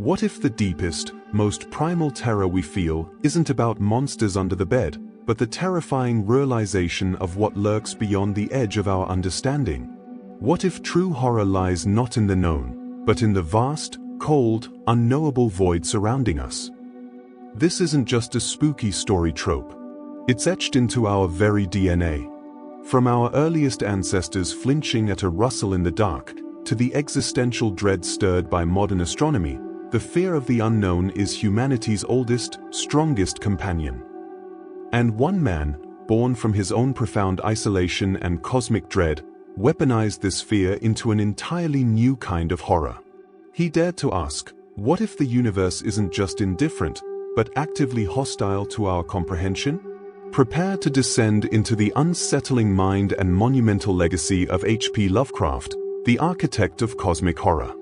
What if the deepest, most primal terror we feel isn't about monsters under the bed, but the terrifying realization of what lurks beyond the edge of our understanding? What if true horror lies not in the known, but in the vast, cold, unknowable void surrounding us? This isn't just a spooky story trope. It's etched into our very DNA. From our earliest ancestors flinching at a rustle in the dark, to the existential dread stirred by modern astronomy, the fear of the unknown is humanity's oldest, strongest companion. And one man, born from his own profound isolation and cosmic dread, weaponized this fear into an entirely new kind of horror. He dared to ask, what if the universe isn't just indifferent, but actively hostile to our comprehension? Prepare to descend into the unsettling mind and monumental legacy of H.P. Lovecraft, the architect of cosmic horror.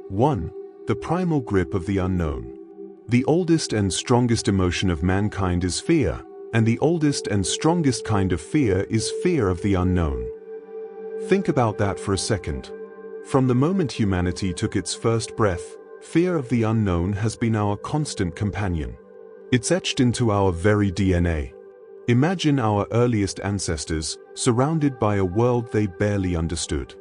1. The primal grip of the unknown. The oldest and strongest emotion of mankind is fear, and the oldest and strongest kind of fear is fear of the unknown. Think about that for a second. From the moment humanity took its first breath, fear of the unknown has been our constant companion. It's etched into our very DNA. Imagine our earliest ancestors, surrounded by a world they barely understood.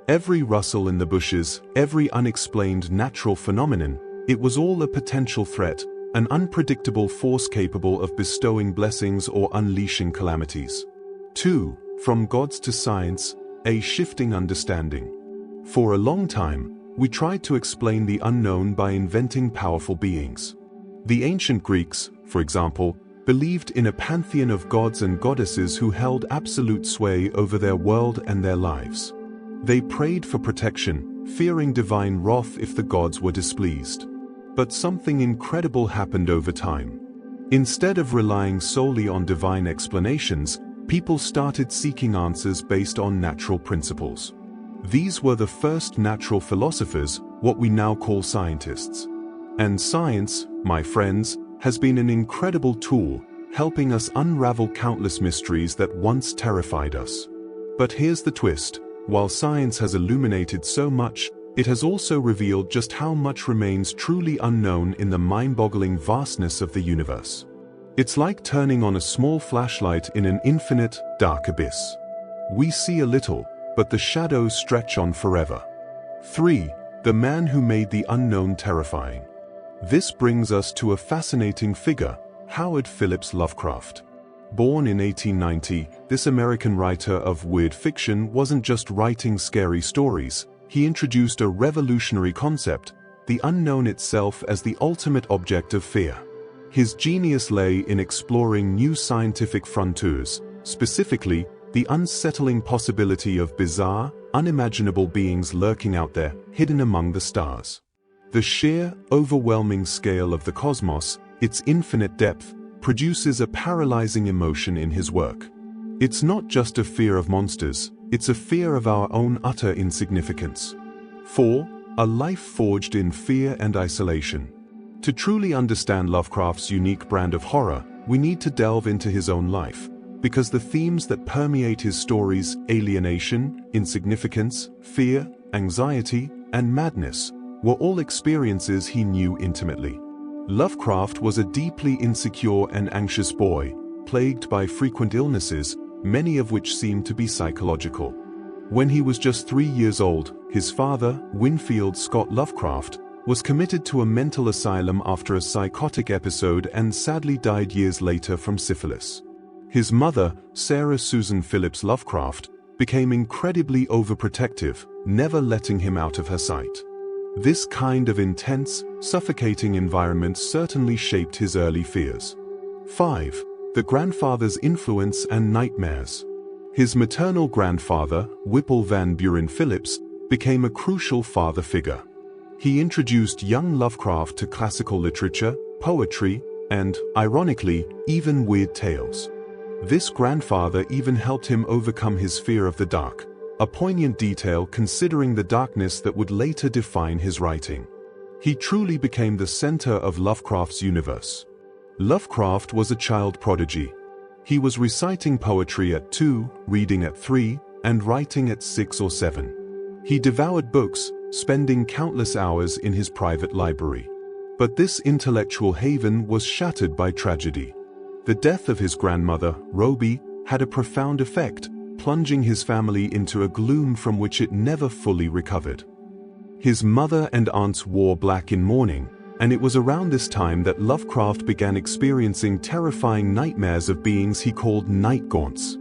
Every rustle in the bushes, every unexplained natural phenomenon, it was all a potential threat, an unpredictable force capable of bestowing blessings or unleashing calamities. 2. From gods to science, a shifting understanding. For a long time, we tried to explain the unknown by inventing powerful beings. The ancient Greeks, for example, believed in a pantheon of gods and goddesses who held absolute sway over their world and their lives. They prayed for protection, fearing divine wrath if the gods were displeased. But something incredible happened over time. Instead of relying solely on divine explanations, people started seeking answers based on natural principles. These were the first natural philosophers, what we now call scientists. And science, my friends, has been an incredible tool, helping us unravel countless mysteries that once terrified us. But here's the twist. While science has illuminated so much, it has also revealed just how much remains truly unknown in the mind-boggling vastness of the universe. It's like turning on a small flashlight in an infinite, dark abyss. We see a little, but the shadows stretch on forever. 3. The man who made the unknown terrifying. This brings us to a fascinating figure, Howard Phillips Lovecraft. Born in 1890, this American writer of weird fiction wasn't just writing scary stories. He introduced a revolutionary concept, the unknown itself as the ultimate object of fear. His genius lay in exploring new scientific frontiers, specifically, the unsettling possibility of bizarre, unimaginable beings lurking out there, hidden among the stars. The sheer, overwhelming scale of the cosmos, its infinite depth, produces a paralyzing emotion in his work. It's not just a fear of monsters, it's a fear of our own utter insignificance. 4. A life forged in fear and isolation. To truly understand Lovecraft's unique brand of horror, we need to delve into his own life, because the themes that permeate his stories, alienation, insignificance, fear, anxiety, and madness, were all experiences he knew intimately. Lovecraft was a deeply insecure and anxious boy, plagued by frequent illnesses, many of which seemed to be psychological. When he was just 3 years old, his father, Winfield Scott Lovecraft, was committed to a mental asylum after a psychotic episode and sadly died years later from syphilis. His mother, Sarah Susan Phillips Lovecraft, became incredibly overprotective, never letting him out of her sight. This kind of intense, suffocating environment certainly shaped his early fears. 5. The grandfather's influence and nightmares. His maternal grandfather, Whipple Van Buren Phillips, became a crucial father figure. He introduced young Lovecraft to classical literature, poetry, and, ironically, even weird tales. This grandfather even helped him overcome his fear of the dark, a poignant detail considering the darkness that would later define his writing. He truly became the center of Lovecraft's universe. Lovecraft was a child prodigy. He was reciting poetry at 2, reading at 3, and writing at 6 or 7. He devoured books, spending countless hours in his private library. But this intellectual haven was shattered by tragedy. The death of his grandmother, Roby, had a profound effect, plunging his family into a gloom from which it never fully recovered. His mother and aunts wore black in mourning, and it was around this time that Lovecraft began experiencing terrifying nightmares of beings he called night gaunts.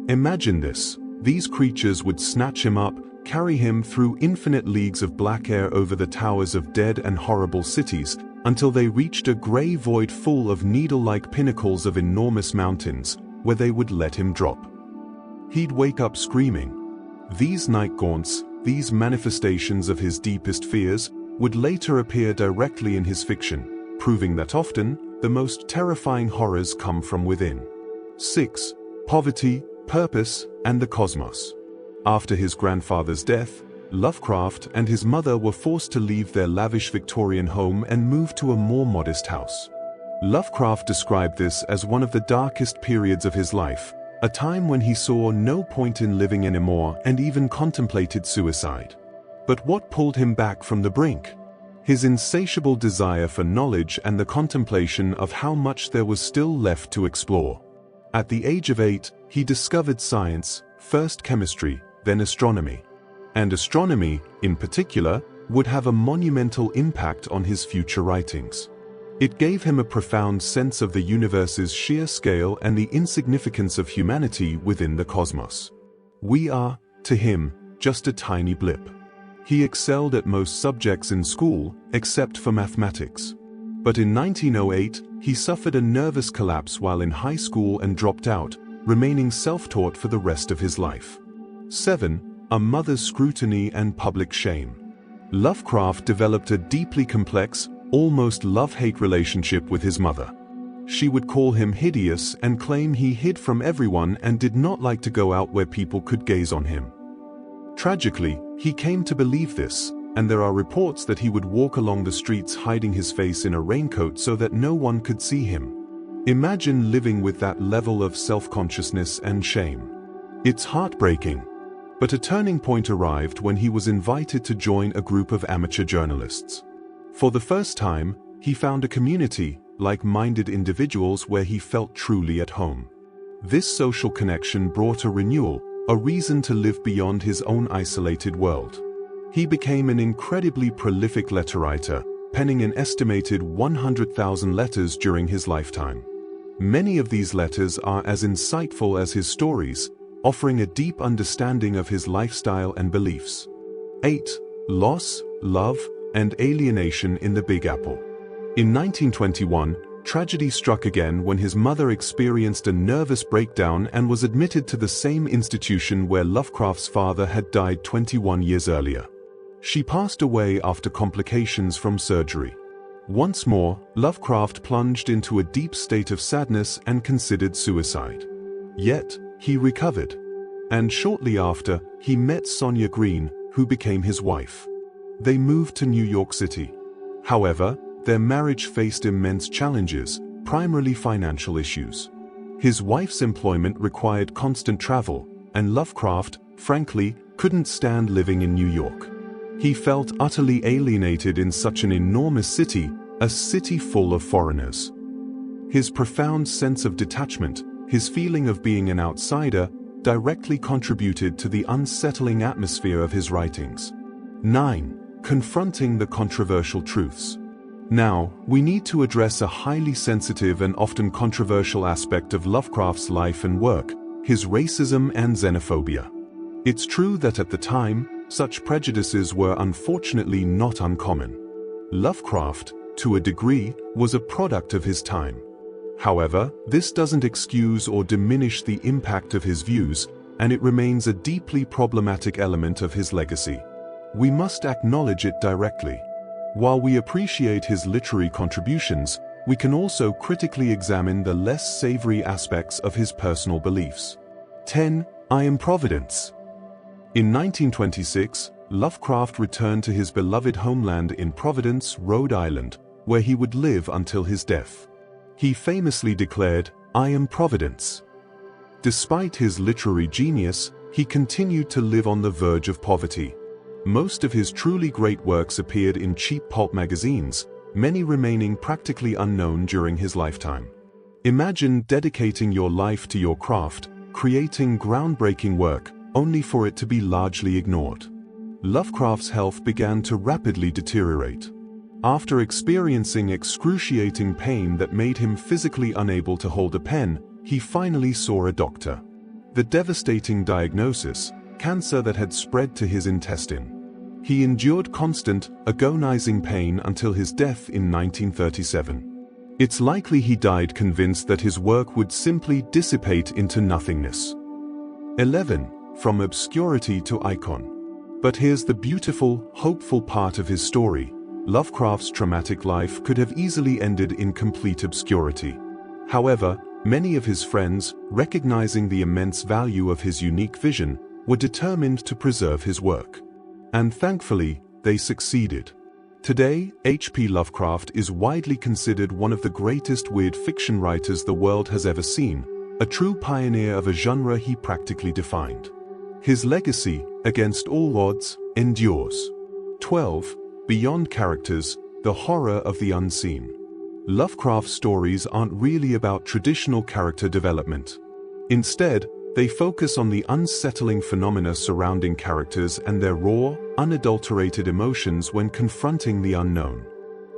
Imagine this: these creatures would snatch him up, carry him through infinite leagues of black air over the towers of dead and horrible cities, until they reached a grey void full of needle-like pinnacles of enormous mountains, where they would let him drop. He'd wake up screaming. These night gaunts, these manifestations of his deepest fears, would later appear directly in his fiction, proving that often, the most terrifying horrors come from within. 6. Poverty, purpose, and the cosmos. After his grandfather's death, Lovecraft and his mother were forced to leave their lavish Victorian home and move to a more modest house. Lovecraft described this as one of the darkest periods of his life, a time when he saw no point in living anymore and even contemplated suicide. But what pulled him back from the brink? His insatiable desire for knowledge and the contemplation of how much there was still left to explore. At the age of 8, he discovered science, first chemistry, then astronomy. And astronomy, in particular, would have a monumental impact on his future writings. It gave him a profound sense of the universe's sheer scale and the insignificance of humanity within the cosmos. We are, to him, just a tiny blip. He excelled at most subjects in school, except for mathematics. But in 1908, he suffered a nervous collapse while in high school and dropped out, remaining self-taught for the rest of his life. 7. A mother's scrutiny and public shame. Lovecraft developed a deeply complex, almost love-hate relationship with his mother. She would call him hideous and claim he hid from everyone and did not like to go out where people could gaze on him. Tragically, he came to believe this, and there are reports that he would walk along the streets hiding his face in a raincoat so that no one could see him. Imagine living with that level of self-consciousness and shame. It's heartbreaking. But a turning point arrived when he was invited to join a group of amateur journalists. For the first time, he found a community, like-minded individuals where he felt truly at home. This social connection brought a renewal, a reason to live beyond his own isolated world. He became an incredibly prolific letter writer, penning an estimated 100,000 letters during his lifetime. Many of these letters are as insightful as his stories, offering a deep understanding of his lifestyle and beliefs. 8. Loss, love, and alienation in the Big Apple. In 1921, tragedy struck again when his mother experienced a nervous breakdown and was admitted to the same institution where Lovecraft's father had died 21 years earlier. She passed away after complications from surgery. Once more, Lovecraft plunged into a deep state of sadness and considered suicide. Yet, he recovered. And shortly after, he met Sonia Green, who became his wife. They moved to New York City. However, their marriage faced immense challenges, primarily financial issues. His wife's employment required constant travel, and Lovecraft, frankly, couldn't stand living in New York. He felt utterly alienated in such an enormous city, a city full of foreigners. His profound sense of detachment, his feeling of being an outsider, directly contributed to the unsettling atmosphere of his writings. 9. Confronting the controversial truths. Now, we need to address a highly sensitive and often controversial aspect of Lovecraft's life and work, his racism and xenophobia. It's true that at the time, such prejudices were unfortunately not uncommon. Lovecraft, to a degree, was a product of his time. However, this doesn't excuse or diminish the impact of his views, and it remains a deeply problematic element of his legacy. We must acknowledge it directly. While we appreciate his literary contributions, we can also critically examine the less savory aspects of his personal beliefs. 10. I Am Providence. In 1926, Lovecraft returned to his beloved homeland in Providence, Rhode Island, where he would live until his death. He famously declared, "I am Providence." Despite his literary genius, he continued to live on the verge of poverty. Most of his truly great works appeared in cheap pulp magazines, many remaining practically unknown during his lifetime. Imagine dedicating your life to your craft, creating groundbreaking work, only for it to be largely ignored. Lovecraft's health began to rapidly deteriorate. After experiencing excruciating pain that made him physically unable to hold a pen, he finally saw a doctor. The devastating diagnosis: cancer that had spread to his intestine. He endured constant, agonizing pain until his death in 1937. It's likely he died convinced that his work would simply dissipate into nothingness. 11. From obscurity to icon. But here's the beautiful, hopeful part of his story. Lovecraft's traumatic life could have easily ended in complete obscurity. However, many of his friends, recognizing the immense value of his unique vision, were determined to preserve his work. And thankfully, they succeeded. Today, H.P. Lovecraft is widely considered one of the greatest weird fiction writers the world has ever seen, a true pioneer of a genre he practically defined. His legacy, against all odds, endures. 12. Beyond characters, the horror of the unseen. Lovecraft's stories aren't really about traditional character development. Instead, they focus on the unsettling phenomena surrounding characters and their raw, unadulterated emotions when confronting the unknown.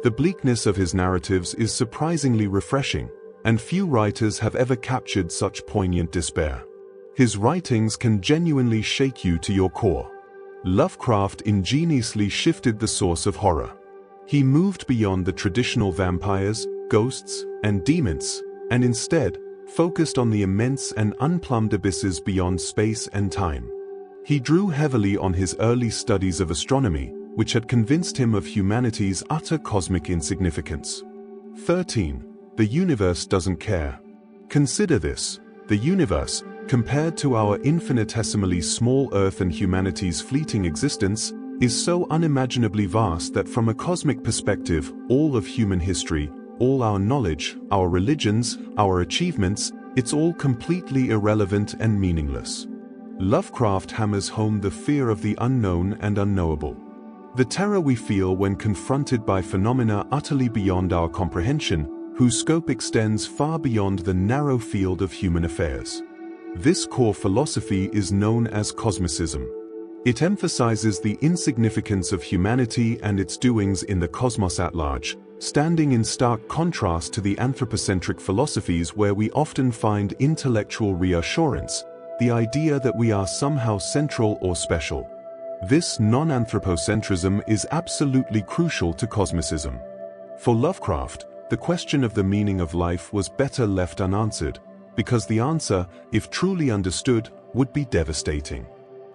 The bleakness of his narratives is surprisingly refreshing, and few writers have ever captured such poignant despair. His writings can genuinely shake you to your core. Lovecraft ingeniously shifted the source of horror. He moved beyond the traditional vampires, ghosts, and demons, and instead focused on the immense and unplumbed abysses beyond space and time. He drew heavily on his early studies of astronomy, which had convinced him of humanity's utter cosmic insignificance. 13. The universe doesn't care. Consider this: the universe, compared to our infinitesimally small Earth and humanity's fleeting existence, is so unimaginably vast that from a cosmic perspective, all of human history, all our knowledge, our religions, our achievements, it's all completely irrelevant and meaningless. Lovecraft hammers home the fear of the unknown and unknowable. The terror we feel when confronted by phenomena utterly beyond our comprehension, whose scope extends far beyond the narrow field of human affairs. This core philosophy is known as Cosmicism. It emphasizes the insignificance of humanity and its doings in the cosmos at large, standing in stark contrast to the anthropocentric philosophies where we often find intellectual reassurance, the idea that we are somehow central or special. This non-anthropocentrism is absolutely crucial to Cosmicism. For Lovecraft, the question of the meaning of life was better left unanswered, because the answer, if truly understood, would be devastating.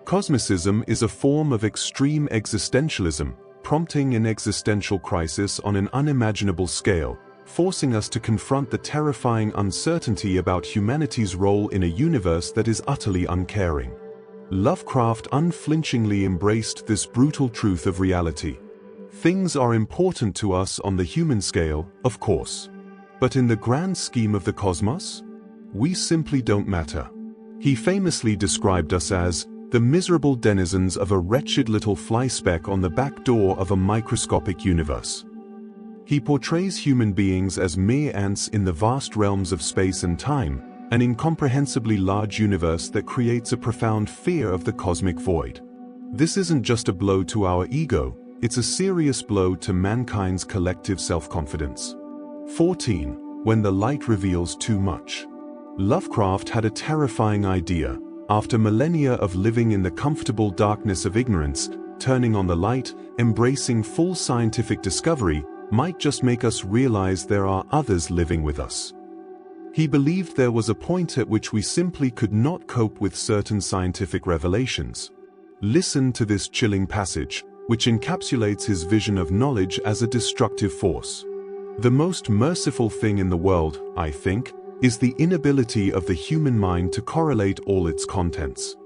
Cosmicism is a form of extreme existentialism, prompting an existential crisis on an unimaginable scale, forcing us to confront the terrifying uncertainty about humanity's role in a universe that is utterly uncaring. Lovecraft unflinchingly embraced this brutal truth of reality. Things are important to us on the human scale, of course. But in the grand scheme of the cosmos, we simply don't matter. He famously described us as the miserable denizens of a wretched little fly speck on the back door of a microscopic universe. He portrays human beings as mere ants in the vast realms of space and time, an incomprehensibly large universe that creates a profound fear of the cosmic void. This isn't just a blow to our ego, it's a serious blow to mankind's collective self-confidence. 14. When the light reveals too much. Lovecraft had a terrifying idea. After millennia of living in the comfortable darkness of ignorance, turning on the light, embracing full scientific discovery, might just make us realize there are others living with us. He believed there was a point at which we simply could not cope with certain scientific revelations. Listen to this chilling passage, which encapsulates his vision of knowledge as a destructive force. The most merciful thing in the world, I think, is the inability of the human mind to correlate all its contents.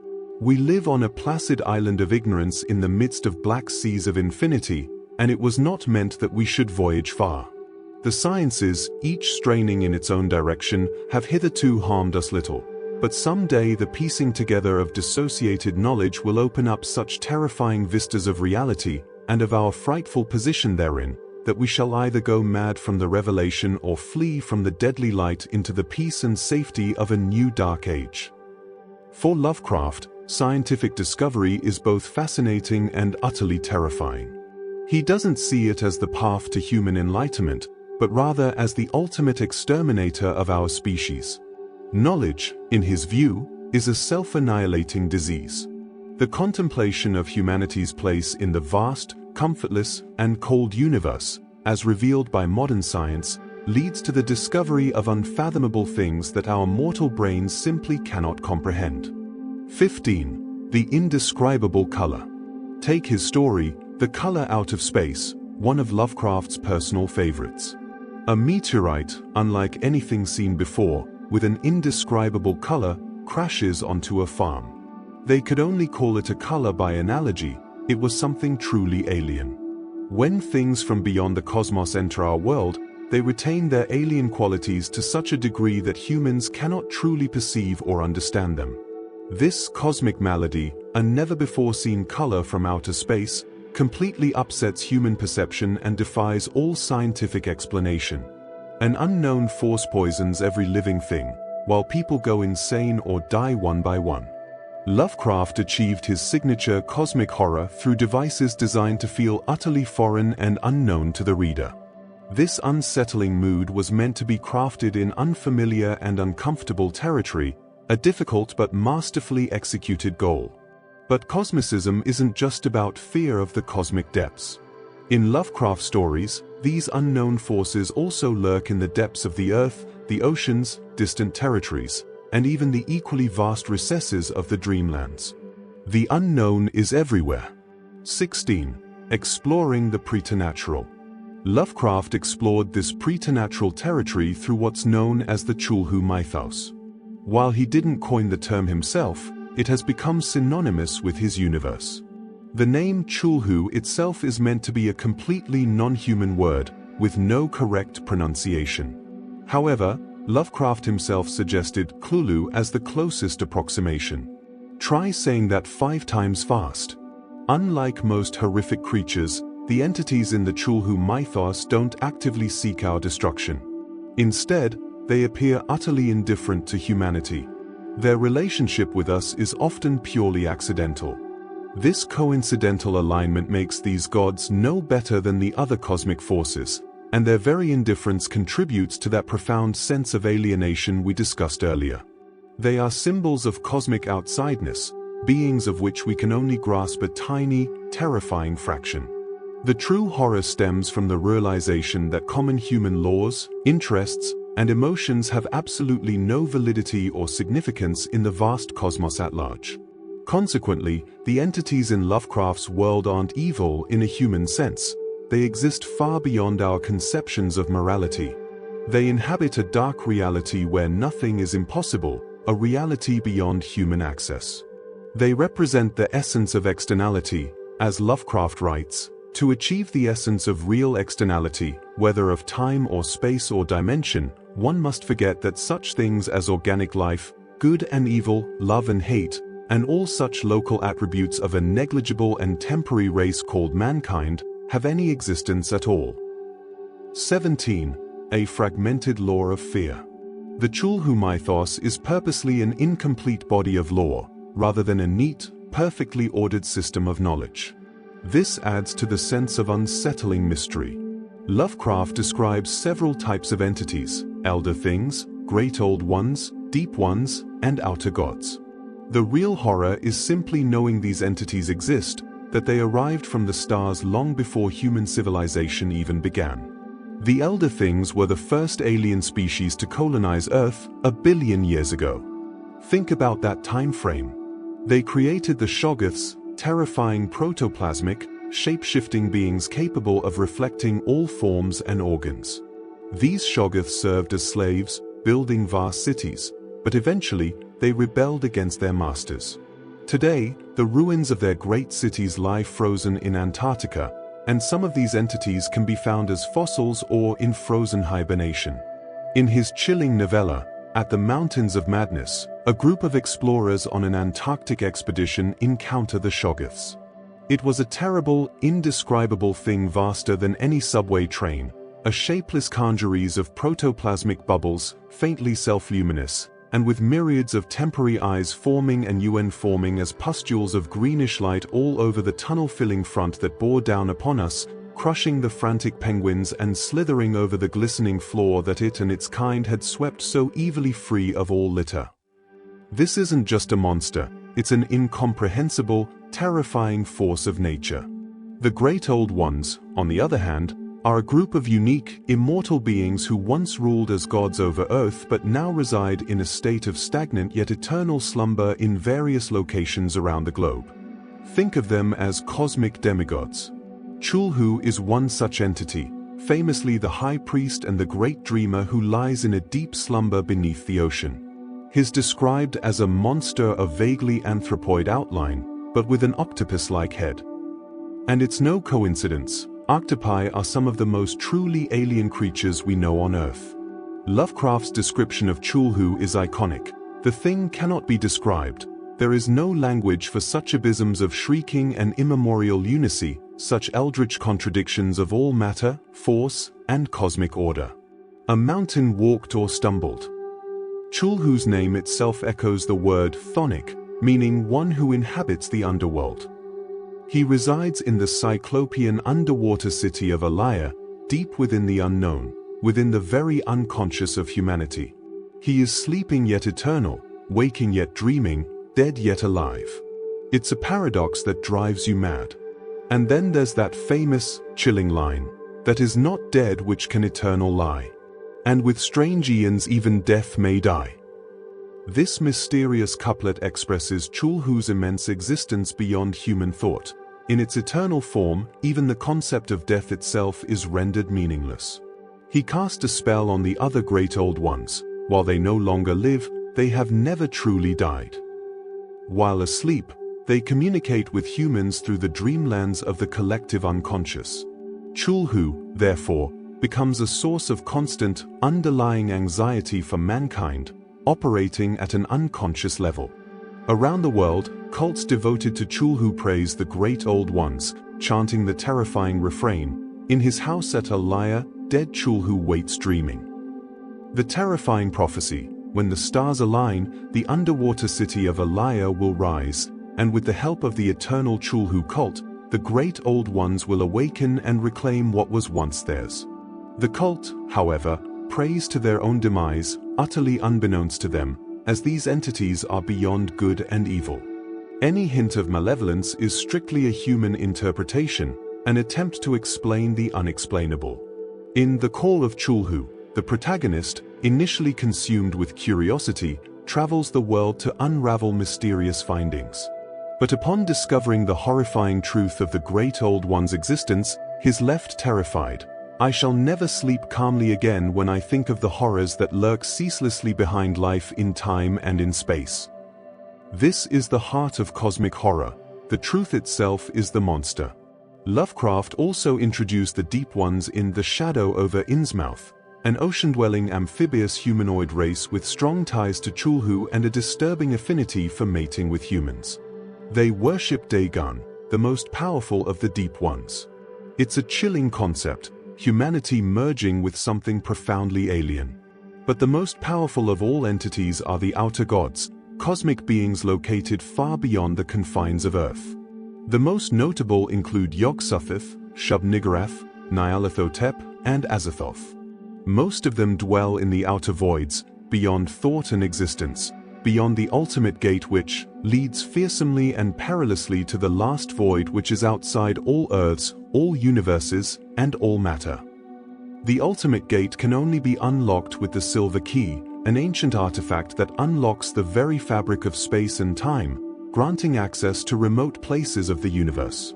We live on a placid island of ignorance in the midst of black seas of infinity, and it was not meant that we should voyage far. The sciences, each straining in its own direction, have hitherto harmed us little. But someday the piecing together of dissociated knowledge will open up such terrifying vistas of reality and of our frightful position therein, that we shall either go mad from the revelation or flee from the deadly light into the peace and safety of a new dark age. For Lovecraft, scientific discovery is both fascinating and utterly terrifying. He doesn't see it as the path to human enlightenment, but rather as the ultimate exterminator of our species. Knowledge, in his view, is a self-annihilating disease. The contemplation of humanity's place in the vast, comfortless, and cold universe, as revealed by modern science, leads to the discovery of unfathomable things that our mortal brains simply cannot comprehend. 15. The indescribable color. Take his story, The Color Out of Space, one of Lovecraft's personal favorites. A meteorite, unlike anything seen before, with an indescribable color, crashes onto a farm. They could only call it a color by analogy. It was something truly alien. When things from beyond the cosmos enter our world, they retain their alien qualities to such a degree that humans cannot truly perceive or understand them. This cosmic malady, a never-before-seen color from outer space, completely upsets human perception and defies all scientific explanation. An unknown force poisons every living thing, while people go insane or die one by one. Lovecraft achieved his signature cosmic horror through devices designed to feel utterly foreign and unknown to the reader. This unsettling mood was meant to be crafted in unfamiliar and uncomfortable territory, a difficult but masterfully executed goal. But Cosmicism isn't just about fear of the cosmic depths. In Lovecraft stories, these unknown forces also lurk in the depths of the earth, the oceans, distant territories, and even the equally vast recesses of the dreamlands. The unknown is everywhere. 16. Exploring the preternatural. Lovecraft explored this preternatural territory through what's known as the Cthulhu Mythos. While he didn't coin the term himself, it has become synonymous with his universe. The name Cthulhu itself is meant to be a completely non-human word, with no correct pronunciation. However, Lovecraft himself suggested Cthulhu as the closest approximation. Try saying that 5 times fast. Unlike most horrific creatures, the entities in the Cthulhu Mythos don't actively seek our destruction. Instead, they appear utterly indifferent to humanity. Their relationship with us is often purely accidental. This coincidental alignment makes these gods no better than the other cosmic forces, and their very indifference contributes to that profound sense of alienation we discussed earlier. They are symbols of cosmic outsideness, beings of which we can only grasp a tiny, terrifying fraction. The true horror stems from the realization that common human laws, interests, and emotions have absolutely no validity or significance in the vast cosmos at large. Consequently, the entities in Lovecraft's world aren't evil in a human sense. They exist far beyond our conceptions of morality. They inhabit a dark reality where nothing is impossible, a reality beyond human access. They represent the essence of externality, as Lovecraft writes. To achieve the essence of real externality, whether of time or space or dimension, one must forget that such things as organic life, good and evil, love and hate, and all such local attributes of a negligible and temporary race called mankind, have any existence at all. 17. A fragmented lore of fear. The Cthulhu Mythos is purposely an incomplete body of lore, rather than a neat, perfectly ordered system of knowledge. This adds to the sense of unsettling mystery. Lovecraft describes several types of entities: elder things, great old ones, deep ones, and outer gods. The real horror is simply knowing these entities exist, that they arrived from the stars long before human civilization even began. The elder things were the first alien species to colonize Earth 1 billion years ago. Think about that time frame. They created the Shoggoths, terrifying protoplasmic, shape-shifting beings capable of reflecting all forms and organs. These Shoggoths served as slaves, building vast cities, but eventually they rebelled against their masters. Today, the ruins of their great cities lie frozen in Antarctica, and some of these entities can be found as fossils or in frozen hibernation. In his chilling novella, At the Mountains of Madness, A group of explorers on an Antarctic expedition encounter the Shoggoths. It was a terrible, indescribable thing vaster than any subway train, a shapeless congeries of protoplasmic bubbles, faintly self-luminous, and with myriads of temporary eyes forming and forming as pustules of greenish light all over the tunnel-filling front that bore down upon us, crushing the frantic penguins and slithering over the glistening floor that it and its kind had swept so evilly free of all litter. This isn't just a monster, it's an incomprehensible, terrifying force of nature. The Great Old Ones, on the other hand, are a group of unique, immortal beings who once ruled as gods over Earth but now reside in a state of stagnant yet eternal slumber in various locations around the globe. Think of them as cosmic demigods. Cthulhu is one such entity, famously the high priest and the great dreamer who lies in a deep slumber beneath the ocean. He is described as a monster of vaguely anthropoid outline, but with an octopus-like head. And it's no coincidence, octopi are some of the most truly alien creatures we know on Earth. Lovecraft's description of Cthulhu is iconic. The thing cannot be described. There is no language for such abysms of shrieking and immemorial lunacy, such eldritch contradictions of all matter, force, and cosmic order. A mountain walked or stumbled. Cthulhu's name itself echoes the word chthonic, meaning one who inhabits the underworld. He resides in the cyclopean underwater city of Alaya, deep within the unknown, within the very unconscious of humanity. He is sleeping yet eternal, waking yet dreaming, dead yet alive. It's a paradox that drives you mad. And then there's that famous, chilling line, that is not dead which can eternal lie. And with strange aeons even death may die. This mysterious couplet expresses Cthulhu's immense existence beyond human thought. In its eternal form, even the concept of death itself is rendered meaningless. He cast a spell on the other Great Old Ones. While they no longer live, they have never truly died. While asleep, they communicate with humans through the dreamlands of the collective unconscious. Cthulhu, therefore, becomes a source of constant, underlying anxiety for mankind, operating at an unconscious level. Around the world, cults devoted to Cthulhu praise the Great Old Ones, chanting the terrifying refrain, "In his house at Alaya, dead Cthulhu waits dreaming." The terrifying prophecy, when the stars align, the underwater city of Alaya will rise, and with the help of the eternal Cthulhu cult, the Great Old Ones will awaken and reclaim what was once theirs. The cult, however, prays to their own demise, utterly unbeknownst to them, as these entities are beyond good and evil. Any hint of malevolence is strictly a human interpretation, an attempt to explain the unexplainable. In The Call of Cthulhu, the protagonist, initially consumed with curiosity, travels the world to unravel mysterious findings. But upon discovering the horrifying truth of the Great Old One's existence, he is left terrified. "I shall never sleep calmly again when I think of the horrors that lurk ceaselessly behind life in time and in space." This is the heart of cosmic horror. The truth itself is the monster. Lovecraft also introduced the Deep Ones in The Shadow over Innsmouth, an ocean-dwelling amphibious humanoid race with strong ties to Cthulhu and a disturbing affinity for mating with humans. They worship Dagon, the most powerful of the Deep Ones. It's a chilling concept, humanity merging with something profoundly alien. But the most powerful of all entities are the outer gods, cosmic beings located far beyond the confines of Earth. The most notable include Yog-Sothoth, Shub-Niggurath, Nyarlathotep, and Azathoth. Most of them dwell in the outer voids, beyond thought and existence, beyond the ultimate gate which leads fearsomely and perilously to the last void which is outside all Earths, all universes, and all matter. The ultimate gate can only be unlocked with the Silver Key, an ancient artifact that unlocks the very fabric of space and time, granting access to remote places of the universe.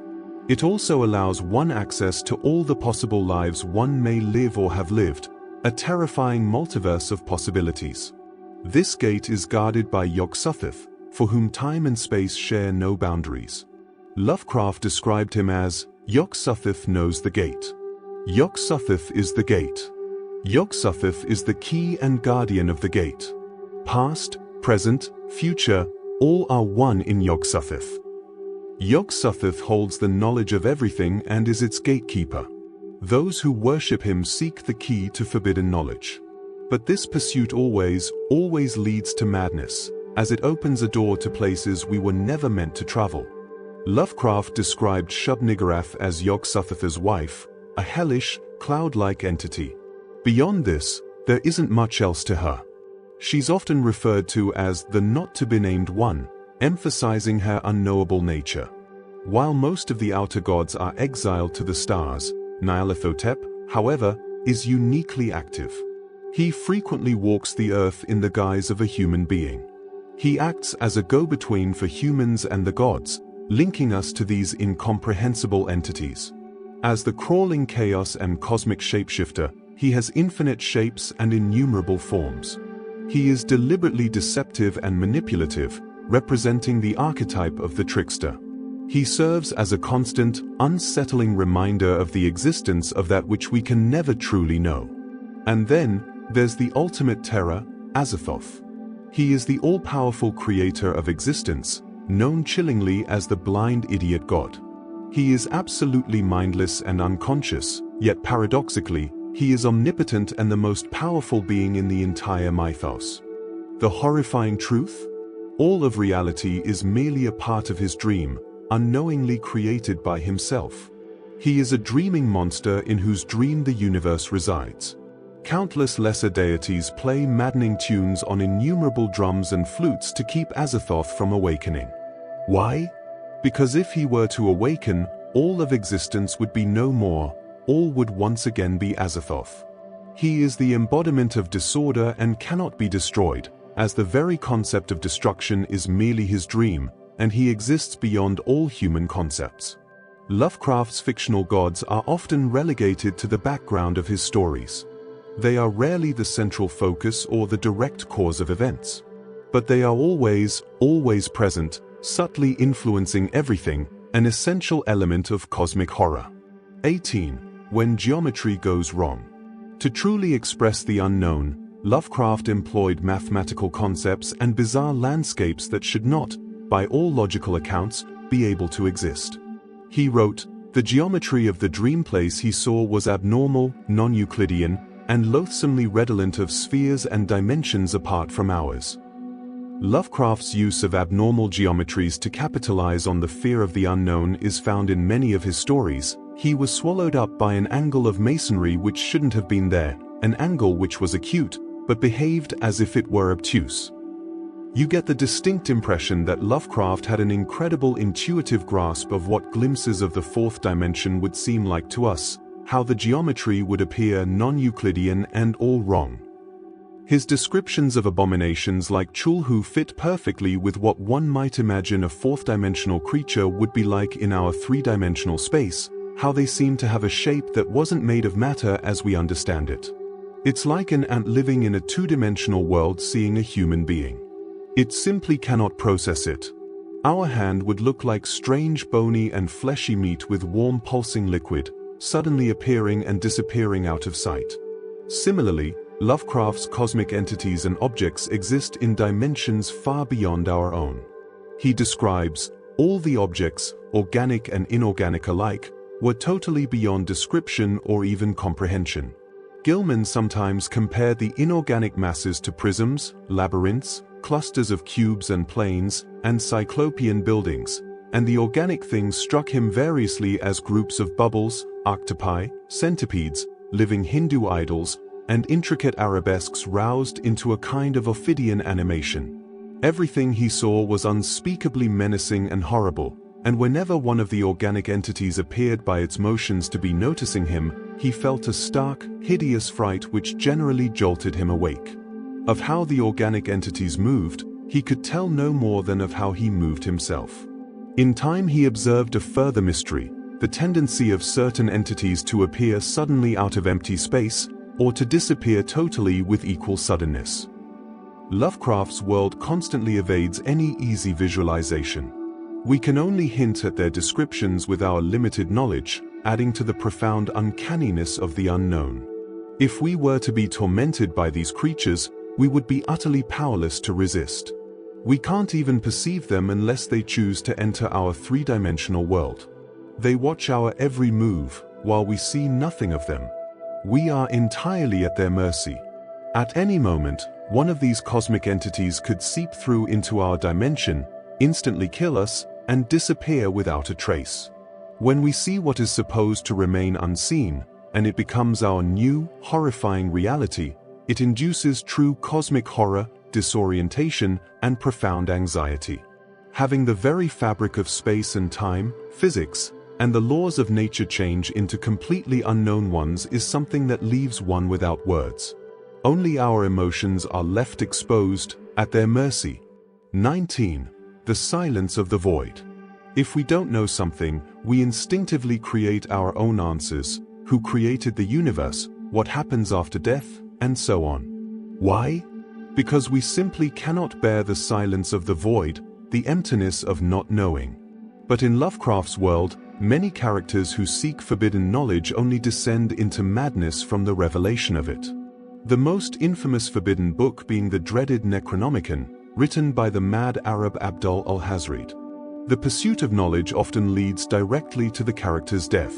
It also allows one access to all the possible lives one may live or have lived, a terrifying multiverse of possibilities. This gate is guarded by Yog-Sothoth, for whom time and space share no boundaries. Lovecraft described him as, Yog-Sothoth knows the gate. Yog-Sothoth is the gate. Yog-Sothoth is the key and guardian of the gate. Past, present, future, all are one in Yog-Sothoth. Yog-Sothoth holds the knowledge of everything and is its gatekeeper. Those who worship him seek the key to forbidden knowledge. But this pursuit always leads to madness, as it opens a door to places we were never meant to travel. Lovecraft described Shub-Niggurath as Yog-Sothoth's wife, a hellish, cloud-like entity. Beyond this, there isn't much else to her. She's often referred to as the not-to-be-named one, emphasizing her unknowable nature. While most of the outer gods are exiled to the stars, Nyarlathotep, however, is uniquely active. He frequently walks the earth in the guise of a human being. He acts as a go-between for humans and the gods, linking us to these incomprehensible entities. As the crawling chaos and cosmic shapeshifter, he has infinite shapes and innumerable forms. He is deliberately deceptive and manipulative, representing the archetype of the trickster. He serves as a constant, unsettling reminder of the existence of that which we can never truly know. And then, there's the ultimate terror, Azathoth. He is the all-powerful creator of existence, known chillingly as the blind idiot god. He is absolutely mindless and unconscious, yet paradoxically, he is omnipotent and the most powerful being in the entire mythos. The horrifying truth? All of reality is merely a part of his dream, unknowingly created by himself. He is a dreaming monster in whose dream the universe resides. Countless lesser deities play maddening tunes on innumerable drums and flutes to keep Azathoth from awakening. Why? Because if he were to awaken, all of existence would be no more, all would once again be Azathoth. He is the embodiment of disorder and cannot be destroyed, as the very concept of destruction is merely his dream, and he exists beyond all human concepts. Lovecraft's fictional gods are often relegated to the background of his stories. They are rarely the central focus or the direct cause of events. But they are always present, subtly influencing everything, an essential element of cosmic horror. 18. When geometry goes wrong. To truly express the unknown, Lovecraft employed mathematical concepts and bizarre landscapes that should not, by all logical accounts, be able to exist. He wrote, "The geometry of the dream place he saw was abnormal, non-Euclidean, and loathsomely redolent of spheres and dimensions apart from ours." Lovecraft's use of abnormal geometries to capitalize on the fear of the unknown is found in many of his stories. He was swallowed up by an angle of masonry which shouldn't have been there, an angle which was acute, but behaved as if it were obtuse. You get the distinct impression that Lovecraft had an incredible intuitive grasp of what glimpses of the fourth dimension would seem like to us, how the geometry would appear non-Euclidean and all wrong. His descriptions of abominations like Cthulhu fit perfectly with what one might imagine a fourth-dimensional creature would be like in our three-dimensional space, how they seem to have a shape that wasn't made of matter as we understand it. It's like an ant living in a two-dimensional world seeing a human being. It simply cannot process it. Our hand would look like strange bony and fleshy meat with warm pulsing liquid, suddenly appearing and disappearing out of sight. Similarly, Lovecraft's cosmic entities and objects exist in dimensions far beyond our own. He describes, all the objects, organic and inorganic alike, were totally beyond description or even comprehension. Gilman sometimes compared the inorganic masses to prisms, labyrinths, clusters of cubes and planes, and cyclopean buildings, and the organic things struck him variously as groups of bubbles, octopi, centipedes, living Hindu idols, and intricate arabesques roused into a kind of Ophidian animation. Everything he saw was unspeakably menacing and horrible, and whenever one of the organic entities appeared by its motions to be noticing him, he felt a stark, hideous fright which generally jolted him awake. Of how the organic entities moved, he could tell no more than of how he moved himself. In time he observed a further mystery, the tendency of certain entities to appear suddenly out of empty space, or to disappear totally with equal suddenness. Lovecraft's world constantly evades any easy visualization. We can only hint at their descriptions with our limited knowledge, adding to the profound uncanniness of the unknown. If we were to be tormented by these creatures, we would be utterly powerless to resist. We can't even perceive them unless they choose to enter our three-dimensional world. They watch our every move, while we see nothing of them. We are entirely at their mercy. At any moment, one of these cosmic entities could seep through into our dimension, instantly kill us, and disappear without a trace. When we see what is supposed to remain unseen, and it becomes our new, horrifying reality, it induces true cosmic horror, disorientation, and profound anxiety. Having the very fabric of space and time, physics, and the laws of nature change into completely unknown ones is something that leaves one without words. Only our emotions are left exposed, at their mercy. 19. The silence of the void. If we don't know something, we instinctively create our own answers: who created the universe, what happens after death, and so on. Why? Because we simply cannot bear the silence of the void, the emptiness of not knowing. But in Lovecraft's world, many characters who seek forbidden knowledge only descend into madness from the revelation of it. The most infamous forbidden book being the dreaded Necronomicon, written by the mad Arab Abdul al-Hazred. The pursuit of knowledge often leads directly to the character's death.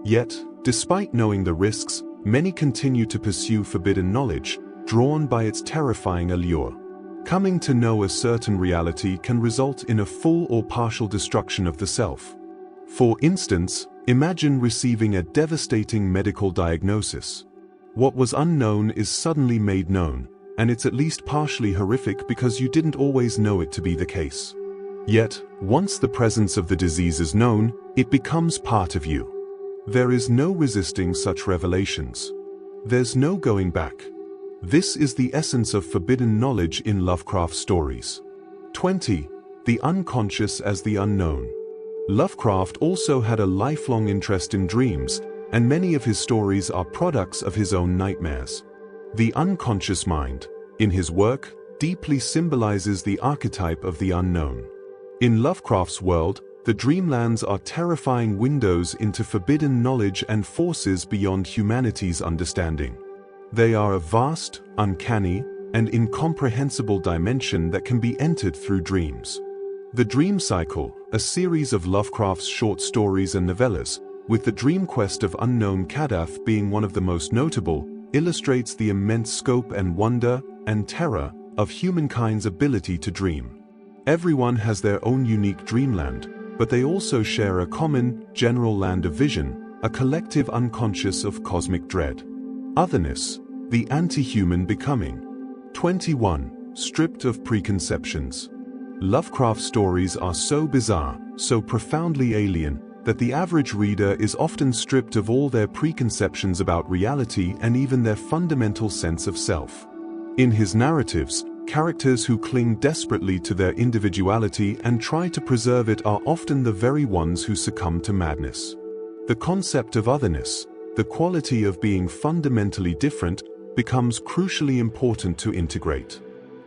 Yet, despite knowing the risks, many continue to pursue forbidden knowledge, drawn by its terrifying allure. Coming to know a certain reality can result in a full or partial destruction of the self. For instance, imagine receiving a devastating medical diagnosis. What was unknown is suddenly made known, and it's at least partially horrific because you didn't always know it to be the case. Yet, once the presence of the disease is known, it becomes part of you. There is no resisting such revelations. There's no going back. This is the essence of forbidden knowledge in Lovecraft stories. 20. The unconscious as the unknown. Lovecraft also had a lifelong interest in dreams, and many of his stories are products of his own nightmares. The unconscious mind, in his work, deeply symbolizes the archetype of the unknown. In Lovecraft's world, the dreamlands are terrifying windows into forbidden knowledge and forces beyond humanity's understanding. They are a vast, uncanny, and incomprehensible dimension that can be entered through dreams. The Dream Cycle, a series of Lovecraft's short stories and novellas, with the dream quest of unknown Kadath being one of the most notable, illustrates the immense scope and wonder and terror of humankind's ability to dream. Everyone has their own unique dreamland, but they also share a common, general land of vision, a collective unconscious of cosmic dread. Otherness, the anti-human becoming. 21. Stripped of preconceptions. Lovecraft stories are so bizarre, so profoundly alien, that the average reader is often stripped of all their preconceptions about reality and even their fundamental sense of self. In his narratives, characters who cling desperately to their individuality and try to preserve it are often the very ones who succumb to madness. The concept of otherness, the quality of being fundamentally different, becomes crucially important to integrate.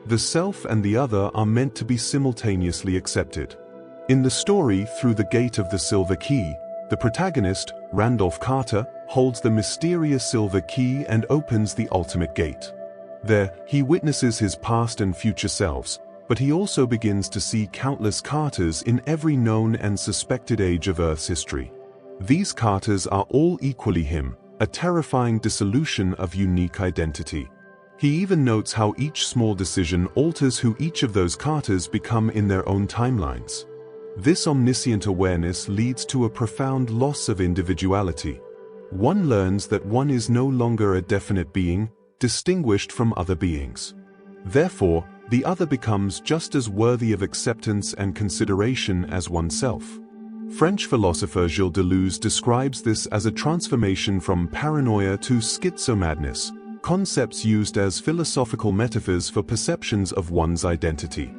The self and the other are meant to be simultaneously accepted. In the story Through the Gate of the Silver Key, the protagonist, Randolph Carter, holds the mysterious silver key and opens the ultimate gate. There, he witnesses his past and future selves, but he also begins to see countless Carters in every known and suspected age of Earth's history. These Carters are all equally him, a terrifying dissolution of unique identity. He even notes how each small decision alters who each of those Carters become in their own timelines. This omniscient awareness leads to a profound loss of individuality. One learns that one is no longer a definite being, distinguished from other beings. Therefore, the other becomes just as worthy of acceptance and consideration as oneself. French philosopher Gilles Deleuze describes this as a transformation from paranoia to schizomadness, concepts used as philosophical metaphors for perceptions of one's identity.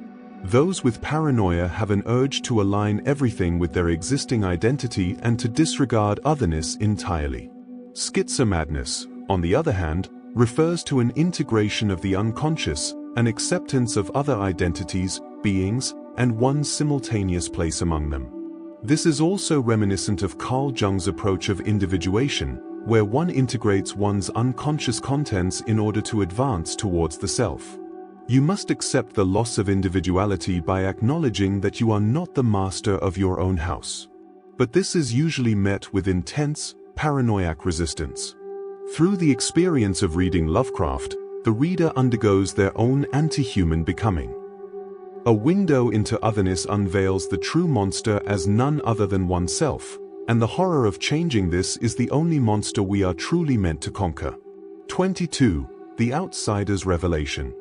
Those with paranoia have an urge to align everything with their existing identity and to disregard otherness entirely. Schizomadness, on the other hand, refers to an integration of the unconscious, an acceptance of other identities, beings, and one's simultaneous place among them. This is also reminiscent of Carl Jung's approach of individuation, where one integrates one's unconscious contents in order to advance towards the self. You must accept the loss of individuality by acknowledging that you are not the master of your own house. But this is usually met with intense, paranoiac resistance. Through the experience of reading Lovecraft, the reader undergoes their own anti-human becoming. A window into otherness unveils the true monster as none other than oneself, and the horror of changing this is the only monster we are truly meant to conquer. 22. The Outsider's Revelation.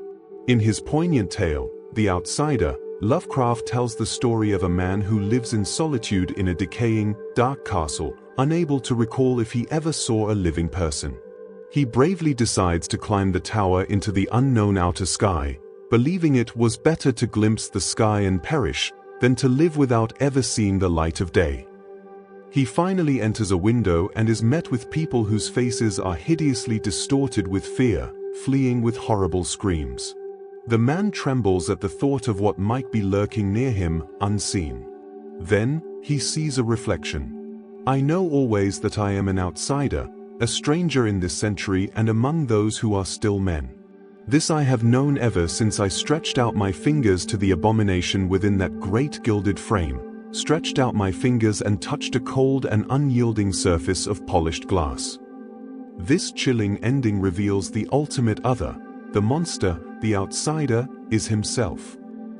In his poignant tale, The Outsider, Lovecraft tells the story of a man who lives in solitude in a decaying, dark castle, unable to recall if he ever saw a living person. He bravely decides to climb the tower into the unknown outer sky, believing it was better to glimpse the sky and perish than to live without ever seeing the light of day. He finally enters a window and is met with people whose faces are hideously distorted with fear, fleeing with horrible screams. The man trembles at the thought of what might be lurking near him, unseen. Then, he sees a reflection. I know always that I am an outsider, a stranger in this century and among those who are still men. This I have known ever since I stretched out my fingers to the abomination within that great gilded frame, stretched out my fingers and touched a cold and unyielding surface of polished glass. This chilling ending reveals the ultimate other. The monster, the outsider, is himself.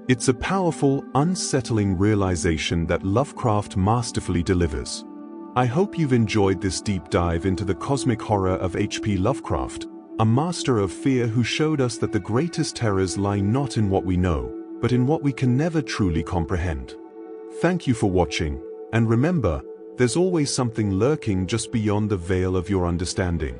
It's a powerful, unsettling realization that Lovecraft masterfully delivers. I hope you've enjoyed this deep dive into the cosmic horror of H.P. Lovecraft, a master of fear who showed us that the greatest terrors lie not in what we know, but in what we can never truly comprehend. Thank you for watching, and remember, there's always something lurking just beyond the veil of your understanding.